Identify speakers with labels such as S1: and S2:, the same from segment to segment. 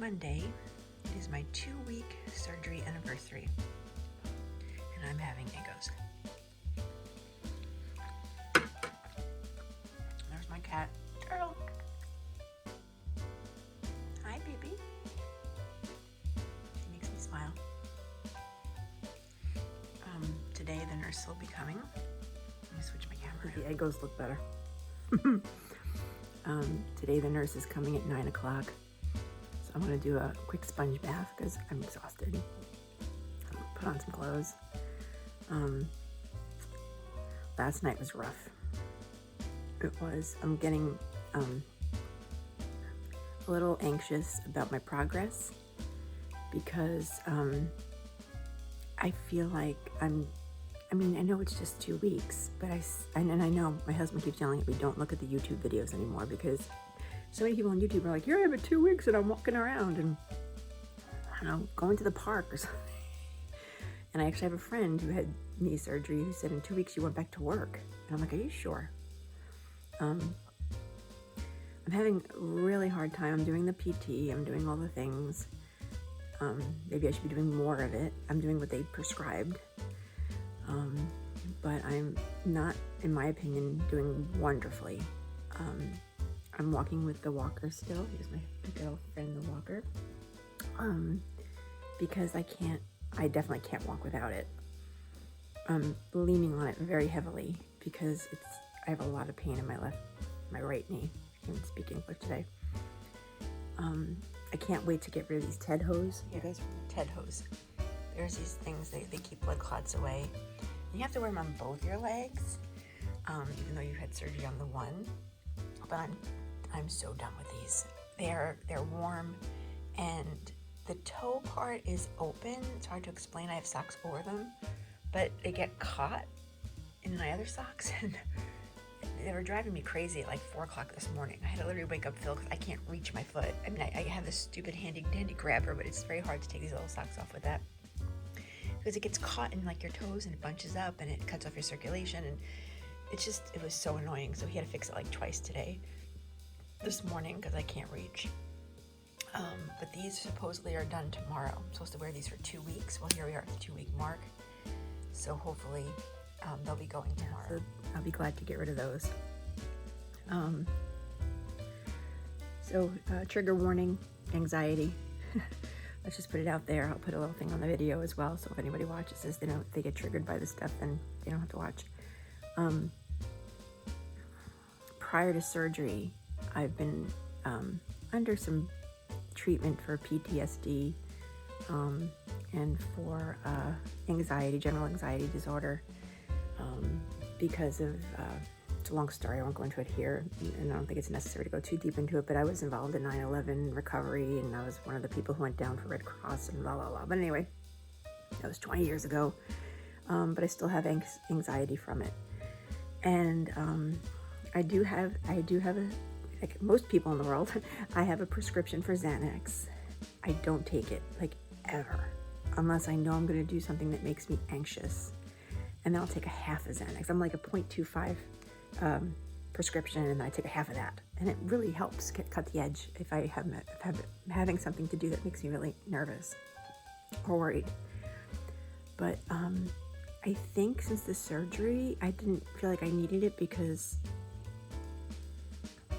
S1: Monday. It is my 2-week surgery anniversary, and I'm having Eggos. There's my cat, Turtle. Hi, baby. She makes me smile. Today the nurse will be coming. Let me switch my camera.
S2: The Eggos look better. Today the nurse is coming at 9 o'clock. So I'm gonna do a quick sponge bath because I'm exhausted. Put on some clothes. Last night was rough. It was. I'm getting a little anxious about my progress because I feel like I know it's just 2 weeks, but I know my husband keeps yelling at me, don't look at the YouTube videos anymore, because so many people on YouTube are like, yeah, but 2 weeks and I'm walking around and I don't know, going to the park or something. And I actually have a friend who had knee surgery who said in 2 weeks you went back to work. And I'm like, are you sure? I'm having a really hard time. I'm doing the PT, I'm doing all the things. Maybe I should be doing more of it. I'm doing what they prescribed. But I'm not, in my opinion, doing wonderfully. I'm walking with the walker still. Here's my girlfriend, the walker. Because I definitely can't walk without it. I'm leaning on it very heavily because I have a lot of pain in my right knee. I can't speak English today. I can't wait to get rid of these TED hose.
S1: You guys, TED hose. There's these things, they keep blood clots away. You have to wear them on both your legs, even though you had surgery on the one. But I'm so done with these. They're warm, and the toe part is open. It's hard to explain. I have socks over them, but they get caught in my other socks, and they were driving me crazy at like 4 o'clock this morning. I had to literally wake up Phil because I can't reach my foot. I mean, I have this stupid handy dandy grabber, but it's very hard to take these little socks off with that, because it gets caught in like your toes and it bunches up and it cuts off your circulation, and it was so annoying. So he had to fix it like twice this morning because I can't reach. But these supposedly are done tomorrow. I'm supposed to wear these for 2 weeks. Well, here we are at the 2-week mark. So hopefully they'll be going tomorrow.
S2: So I'll be glad to get rid of those. Trigger warning, anxiety. Let's just put it out there. I'll put a little thing on the video as well, so if anybody watches this, they get triggered by this stuff, then they don't have to watch. Prior to surgery, I've been under some treatment for PTSD and for anxiety, general anxiety disorder, because of, it's a long story, I won't go into it here, and I don't think it's necessary to go too deep into it, but I was involved in 9/11 recovery, and I was one of the people who went down for Red Cross and blah, blah, blah. But anyway, that was 20 years ago, but I still have anxiety from it. And I do have like most people in the world, I have a prescription for Xanax. I don't take it, like, ever, unless I know I'm going to do something that makes me anxious. And then I'll take a half of Xanax. I'm like a 0.25 prescription, and I take a half of that. And it really helps cut the edge if I'm having something to do that makes me really nervous or worried. But I think since the surgery, I didn't feel like I needed it because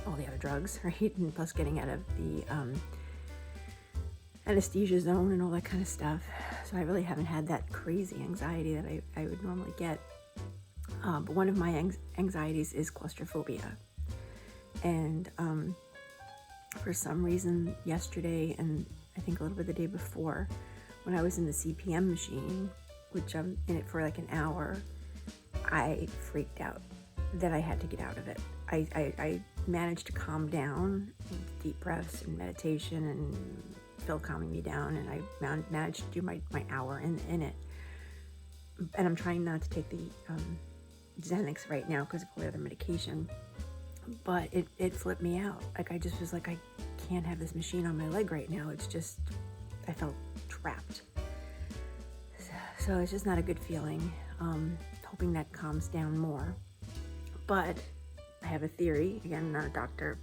S2: all the other drugs, right? And plus getting out of the anesthesia zone and all that kind of stuff. So I really haven't had that crazy anxiety that I would normally get. But one of my anxieties is claustrophobia. And for some reason yesterday, and I think a little bit the day before, when I was in the CPM machine, which I'm in it for like an hour, I freaked out that I had to get out of it. I managed to calm down with deep breaths and meditation and Phil calming me down, and I managed to do my hour in it. And I'm trying not to take the Xanax right now because of all the other medication, but it flipped me out. Like, I just was like, I can't have this machine on my leg right now. It's just, I felt trapped. So it's just not a good feeling. Hoping that calms down more. But I have a theory, again, I'm not a doctor,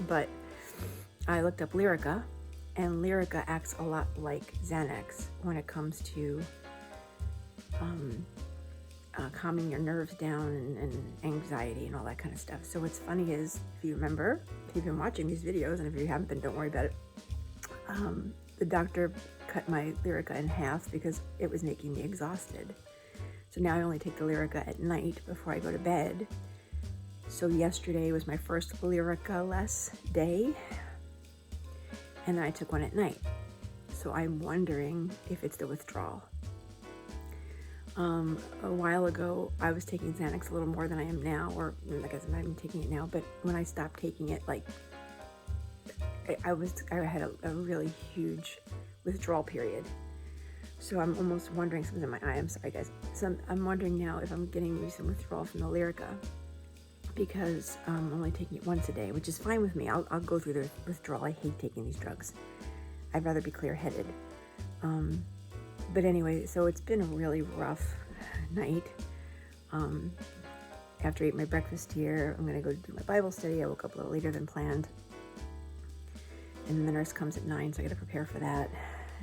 S2: but I looked up Lyrica, And Lyrica acts a lot like Xanax when it comes to calming your nerves down and anxiety and all that kind of stuff. So what's funny is, if you remember, if you've been watching these videos, and if you haven't been, don't worry about it. The doctor cut my Lyrica in half because it was making me exhausted. So now I only take the Lyrica at night before I go to bed. So yesterday was my first Lyrica-less day, and then I took one at night. So I'm wondering if it's the withdrawal. A while ago, I was taking Xanax a little more than I am now, or I guess I'm not even taking it now, but when I stopped taking it, like, I had a really huge withdrawal period. So I'm almost wondering, something's in my eye, I'm sorry guys. So I'm wondering now if I'm getting maybe some withdrawal from the Lyrica, because I'm only taking it once a day, which is fine with me. I'll go through the withdrawal. I hate taking these drugs. I'd rather be clear-headed. But anyway, so it's been a really rough night. After I ate my breakfast here, I'm going to go do my Bible study. I woke up a little later than planned. And then the nurse comes at 9, so I got to prepare for that.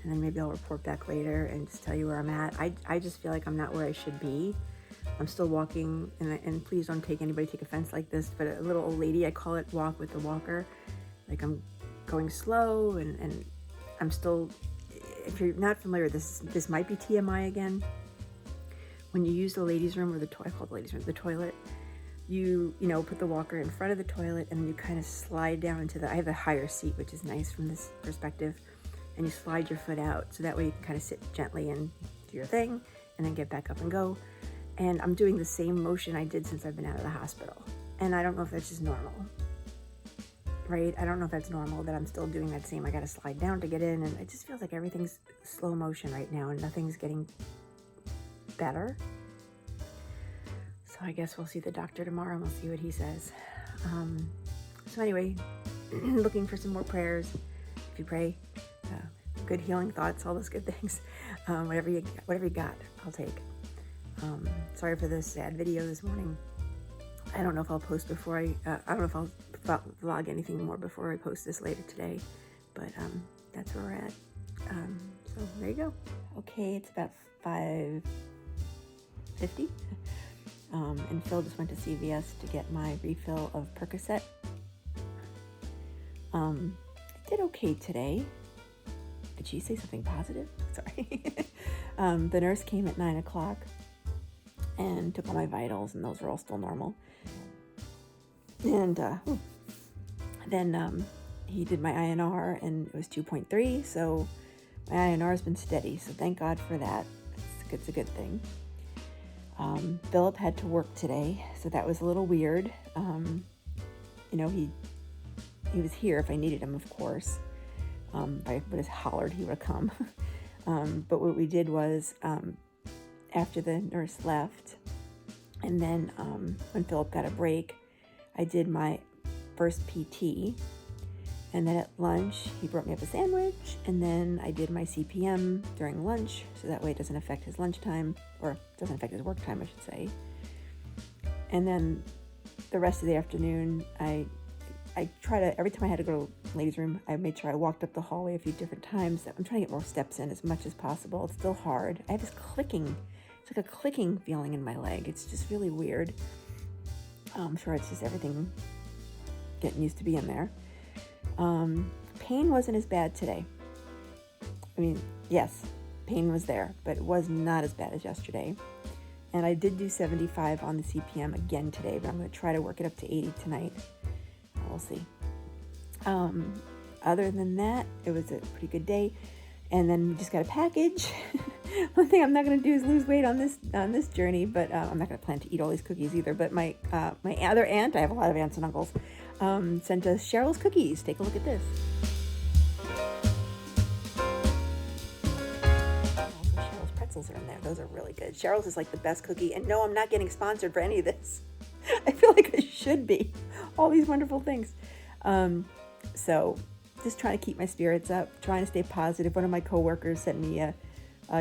S2: And then maybe I'll report back later and just tell you where I'm at. I just feel like I'm not where I should be. I'm still walking, and please don't take offense like this, but a little old lady, I call it, walk with the walker. Like, I'm going slow, and I'm still, if you're not familiar with this might be TMI again. When you use the ladies' room, or I call it the ladies' room, the toilet, you put the walker in front of the toilet, and you kind of slide down into I have the higher seat, which is nice from this perspective, and you slide your foot out, so that way you can kind of sit gently and do your thing, and then get back up and go. And I'm doing the same motion I did since I've been out of the hospital. And I don't know if that's just normal, right? I don't know if that's normal that I'm still doing that same, I gotta slide down to get in, and it just feels like everything's slow motion right now and nothing's getting better. So I guess we'll see the doctor tomorrow and we'll see what he says. So anyway, looking for some more prayers. If you pray, good healing thoughts, all those good things. Whatever you got, I'll take. Sorry for this sad video this morning. I don't know if I'll post before I don't know if I'll vlog anything more before I post this later today, but that's where we're at. So there you go. Okay, it's about 5:50, and Phil just went to CVS to get my refill of Percocet. I did okay today. Did she say something positive? Sorry. The nurse came at 9 o'clock and took all my vitals, and those are all still normal. And then he did my INR, and it was 2.3, so my INR has been steady, so thank God for that. It's a good thing. Philip had to work today, so that was a little weird. He was here if I needed him, of course. If I would have hollered, he would have come. But what we did was, after the nurse left, and then when Philip got a break, I did my first PT, and then at lunch he brought me up a sandwich, and then I did my CPM during lunch, so that way it doesn't affect his lunchtime, or doesn't affect his work time, I should say. And then the rest of the afternoon, I try to, every time I had to go to the ladies' room, I made sure I walked up the hallway a few different times. I'm trying to get more steps in as much as possible. It's still hard. I have this clicking. It's like a clicking feeling in my leg. It's just really weird. I'm sure it's just everything getting used to being there. Pain wasn't as bad today. I mean, yes, pain was there, but it was not as bad as yesterday. And I did do 75 on the CPM again today, but I'm going to try to work it up to 80 tonight. We'll see. Other than that, it was a pretty good day. And then we just got a package. One thing I'm not going to do is lose weight on this journey, but I'm not going to plan to eat all these cookies either. But my other aunt, I have a lot of aunts and uncles, sent us Cheryl's cookies. Take a look at this. Also, Cheryl's pretzels are in there. Those are really good. Cheryl's is like the best cookie. And no, I'm not getting sponsored for any of this. I feel like I should be. All these wonderful things. So just trying to keep my spirits up, trying to stay positive. One of my coworkers sent me a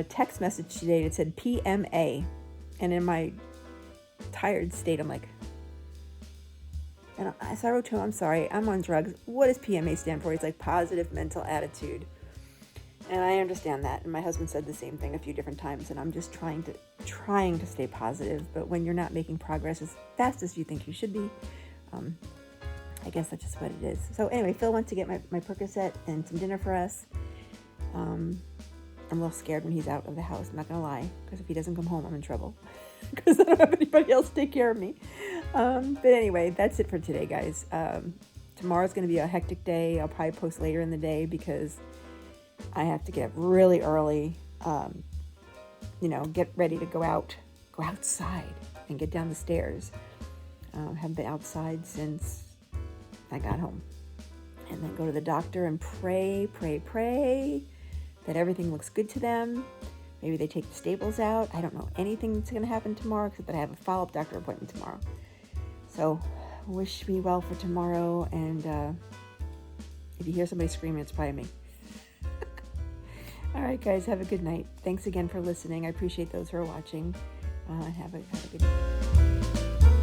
S2: text message today that said PMA. And in my tired state, I'm like, And so I wrote to him, I'm sorry, I'm on drugs. What does PMA stand for? He's like, positive mental attitude. And I understand that. And my husband said the same thing a few different times. And I'm just trying to stay positive. But when you're not making progress as fast as you think you should be, I guess that's just what it is. So anyway, Phil went to get my Percocet and some dinner for us. I'm a little scared when he's out of the house, I'm not going to lie. Because if he doesn't come home, I'm in trouble. Because I don't have anybody else to take care of me. But anyway, that's it for today, guys. Tomorrow's going to be a hectic day. I'll probably post later in the day because I have to get up really early, get ready to go outside and get down the stairs. Haven't been outside since I got home. And then go to the doctor and pray that everything looks good to them. Maybe they take the staples out. I don't know anything that's going to happen tomorrow except that I have a follow-up doctor appointment tomorrow. So wish me well for tomorrow. And if you hear somebody screaming, it's probably me. All right, guys, have a good night. Thanks again for listening. I appreciate those who are watching. Have a good night.